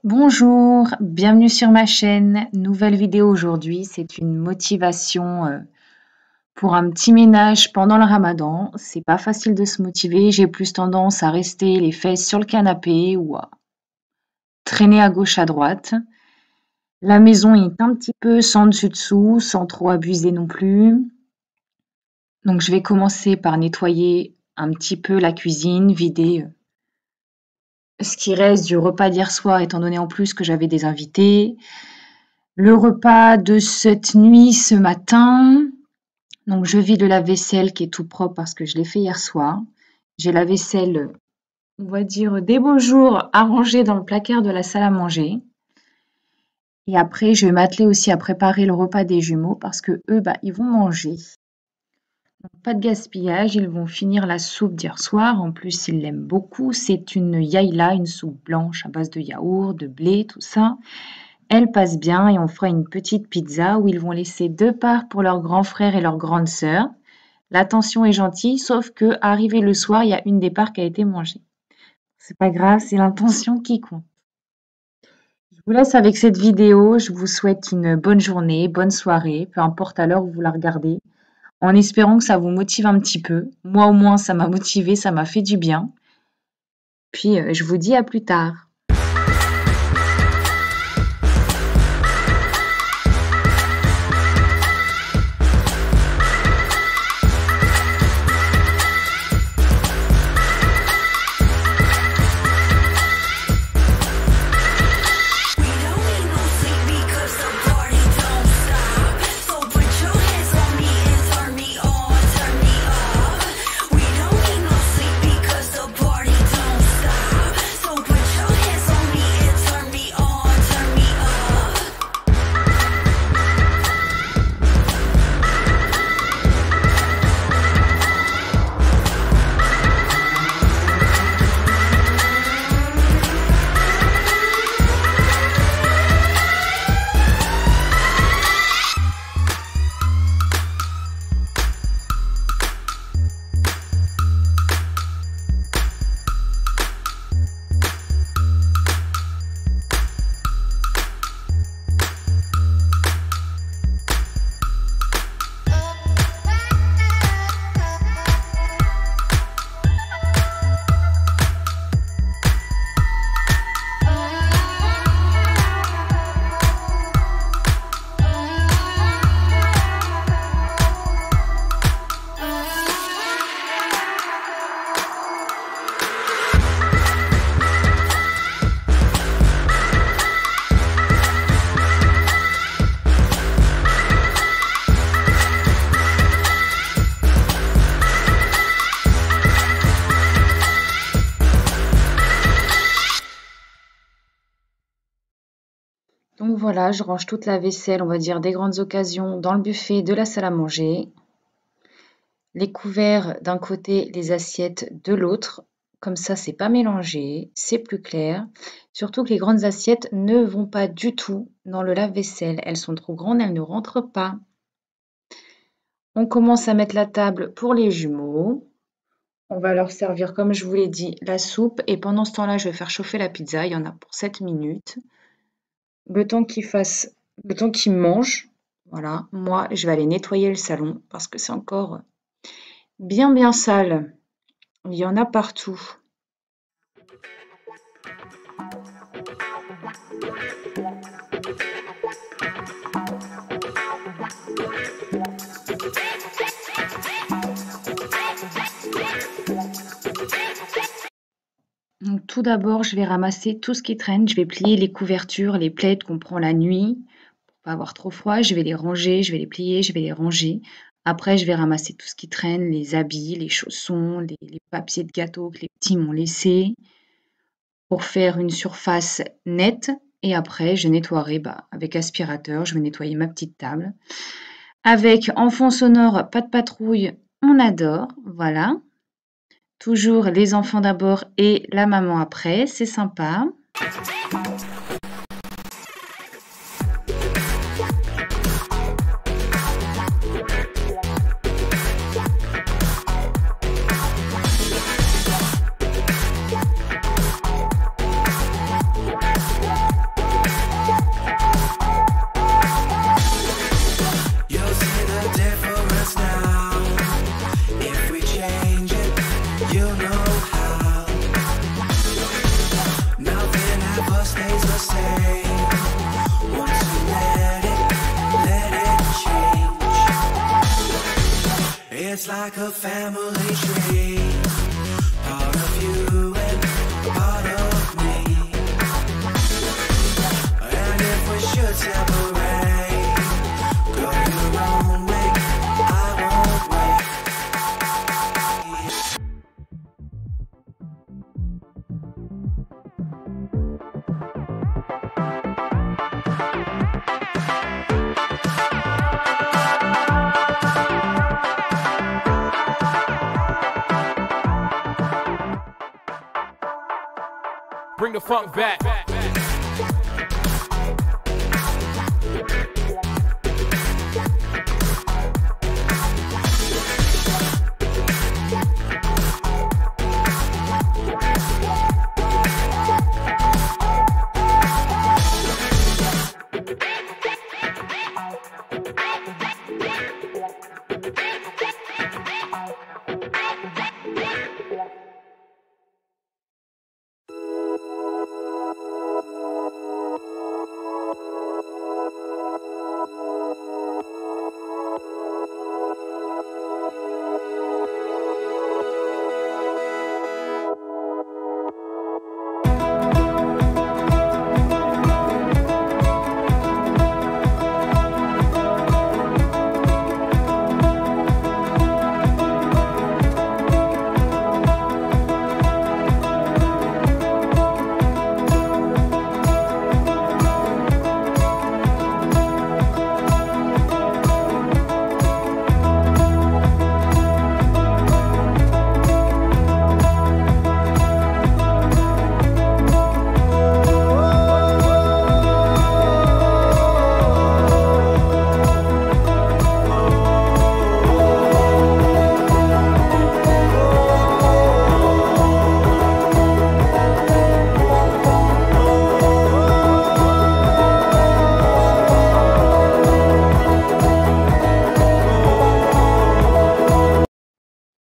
Bonjour, bienvenue sur ma chaîne. Nouvelle vidéo aujourd'hui, c'est une motivation pour un petit ménage pendant le ramadan. C'est pas facile de se motiver, j'ai plus tendance à rester les fesses sur le canapé ou à traîner à gauche à droite. La maison est un petit peu sans dessus-dessous, sans trop abuser non plus. Donc je vais commencer par nettoyer un petit peu la cuisine, vider ce qui reste du repas d'hier soir, étant donné en plus que j'avais des invités. Le repas de cette nuit, ce matin, donc je vide le lave-vaisselle qui est tout propre parce que je l'ai fait hier soir. J'ai la vaisselle, on va dire, des beaux jours arrangée dans le placard de la salle à manger. Et après, je vais m'atteler aussi à préparer le repas des jumeaux parce que eux, ils vont manger. Donc, pas de gaspillage, ils vont finir la soupe d'hier soir. En plus, ils l'aiment beaucoup. C'est une yaïla, une soupe blanche à base de yaourt, de blé, tout ça. Elle passe bien et on fera une petite pizza où ils vont laisser 2 parts pour leur grand frère et leur grande sœur. L'attention est gentille, sauf que arrivé le soir, il y a une des parts qui a été mangée. C'est pas grave, c'est l'intention qui compte. Je vous laisse avec cette vidéo. Je vous souhaite une bonne journée, bonne soirée, peu importe à l'heure où vous la regardez, en espérant que ça vous motive un petit peu. Moi au moins, ça m'a motivé, ça m'a fait du bien. Puis je vous dis à plus tard. Donc voilà, je range toute la vaisselle, on va dire des grandes occasions, dans le buffet de la salle à manger. Les couverts d'un côté, les assiettes de l'autre. Comme ça, c'est pas mélangé, c'est plus clair. Surtout que les grandes assiettes ne vont pas du tout dans le lave-vaisselle. Elles sont trop grandes, elles ne rentrent pas. On commence à mettre la table pour les jumeaux. On va leur servir, comme je vous l'ai dit, la soupe. Et pendant ce temps-là, je vais faire chauffer la pizza. Il y en a pour 7 minutes. Le temps qu'ils mangent, voilà, moi je vais aller nettoyer le salon parce que c'est encore bien sale. Il y en a partout. Donc tout d'abord, je vais ramasser tout ce qui traîne. Je vais plier les couvertures, les plaids qu'on prend la nuit pour pas avoir trop froid. Je vais les ranger, je vais les plier, je vais les ranger. Après, je vais ramasser tout ce qui traîne, les habits, les chaussons, les papiers de gâteau que les petits m'ont laissés pour faire une surface nette. Et après, je nettoierai avec aspirateur. Je vais nettoyer ma petite table. Avec en fond sonore, pas de patrouille, on adore. Voilà. Toujours les enfants d'abord et la maman après, c'est sympa. like a family tree, part of you and part of me. And if we should separate, go your own way, I won't wait. Bring the funk back.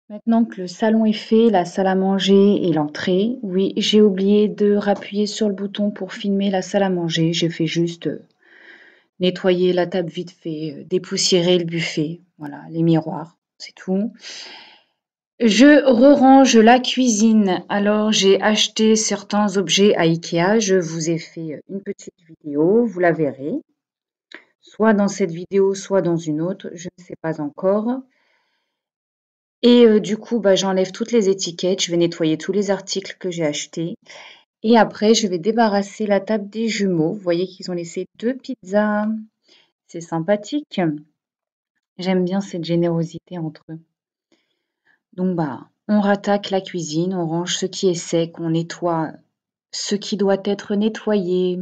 Maintenant que le salon est fait, la salle à manger et l'entrée, oui, j'ai oublié de rappuyer sur le bouton pour filmer la salle à manger. J'ai fait juste nettoyer la table vite fait, dépoussiérer le buffet, voilà, les miroirs, c'est tout. Je re-range la cuisine. Alors, j'ai acheté certains objets à Ikea. Je vous ai fait une petite vidéo, vous la verrez. Soit dans cette vidéo, soit dans une autre, je ne sais pas encore. Et du coup, j'enlève toutes les étiquettes, je vais nettoyer tous les articles que j'ai achetés. Et après, je vais débarrasser la table des jumeaux. Vous voyez qu'ils ont laissé 2 pizzas. C'est sympathique. J'aime bien cette générosité entre eux. Donc, on rattaque la cuisine, on range ce qui est sec, on nettoie ce qui doit être nettoyé.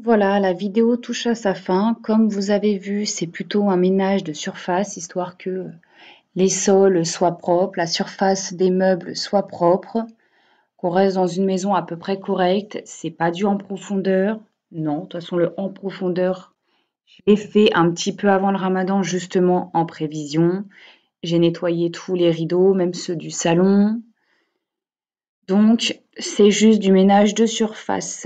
Voilà, la vidéo touche à sa fin. Comme vous avez vu, c'est plutôt un ménage de surface, histoire que les sols soient propres, la surface des meubles soit propre, qu'on reste dans une maison à peu près correcte. C'est pas du en profondeur. Non, de toute façon, le en profondeur, je l'ai fait un petit peu avant le ramadan, justement en prévision. J'ai nettoyé tous les rideaux, même ceux du salon. Donc, c'est juste du ménage de surface,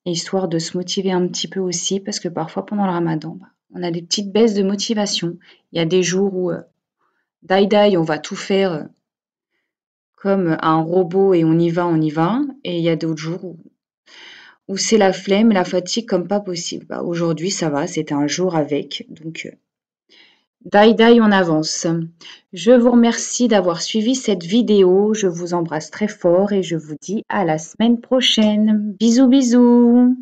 histoire de se motiver un petit peu aussi, parce que parfois pendant le ramadan, on a des petites baisses de motivation. Il y a des jours où, on va tout faire comme un robot et on y va, on y va. Et il y a d'autres jours où c'est la flemme, la fatigue comme pas possible. Aujourd'hui, ça va, c'était un jour avec. Donc, on avance. Je vous remercie d'avoir suivi cette vidéo. Je vous embrasse très fort et je vous dis à la semaine prochaine. Bisous, bisous.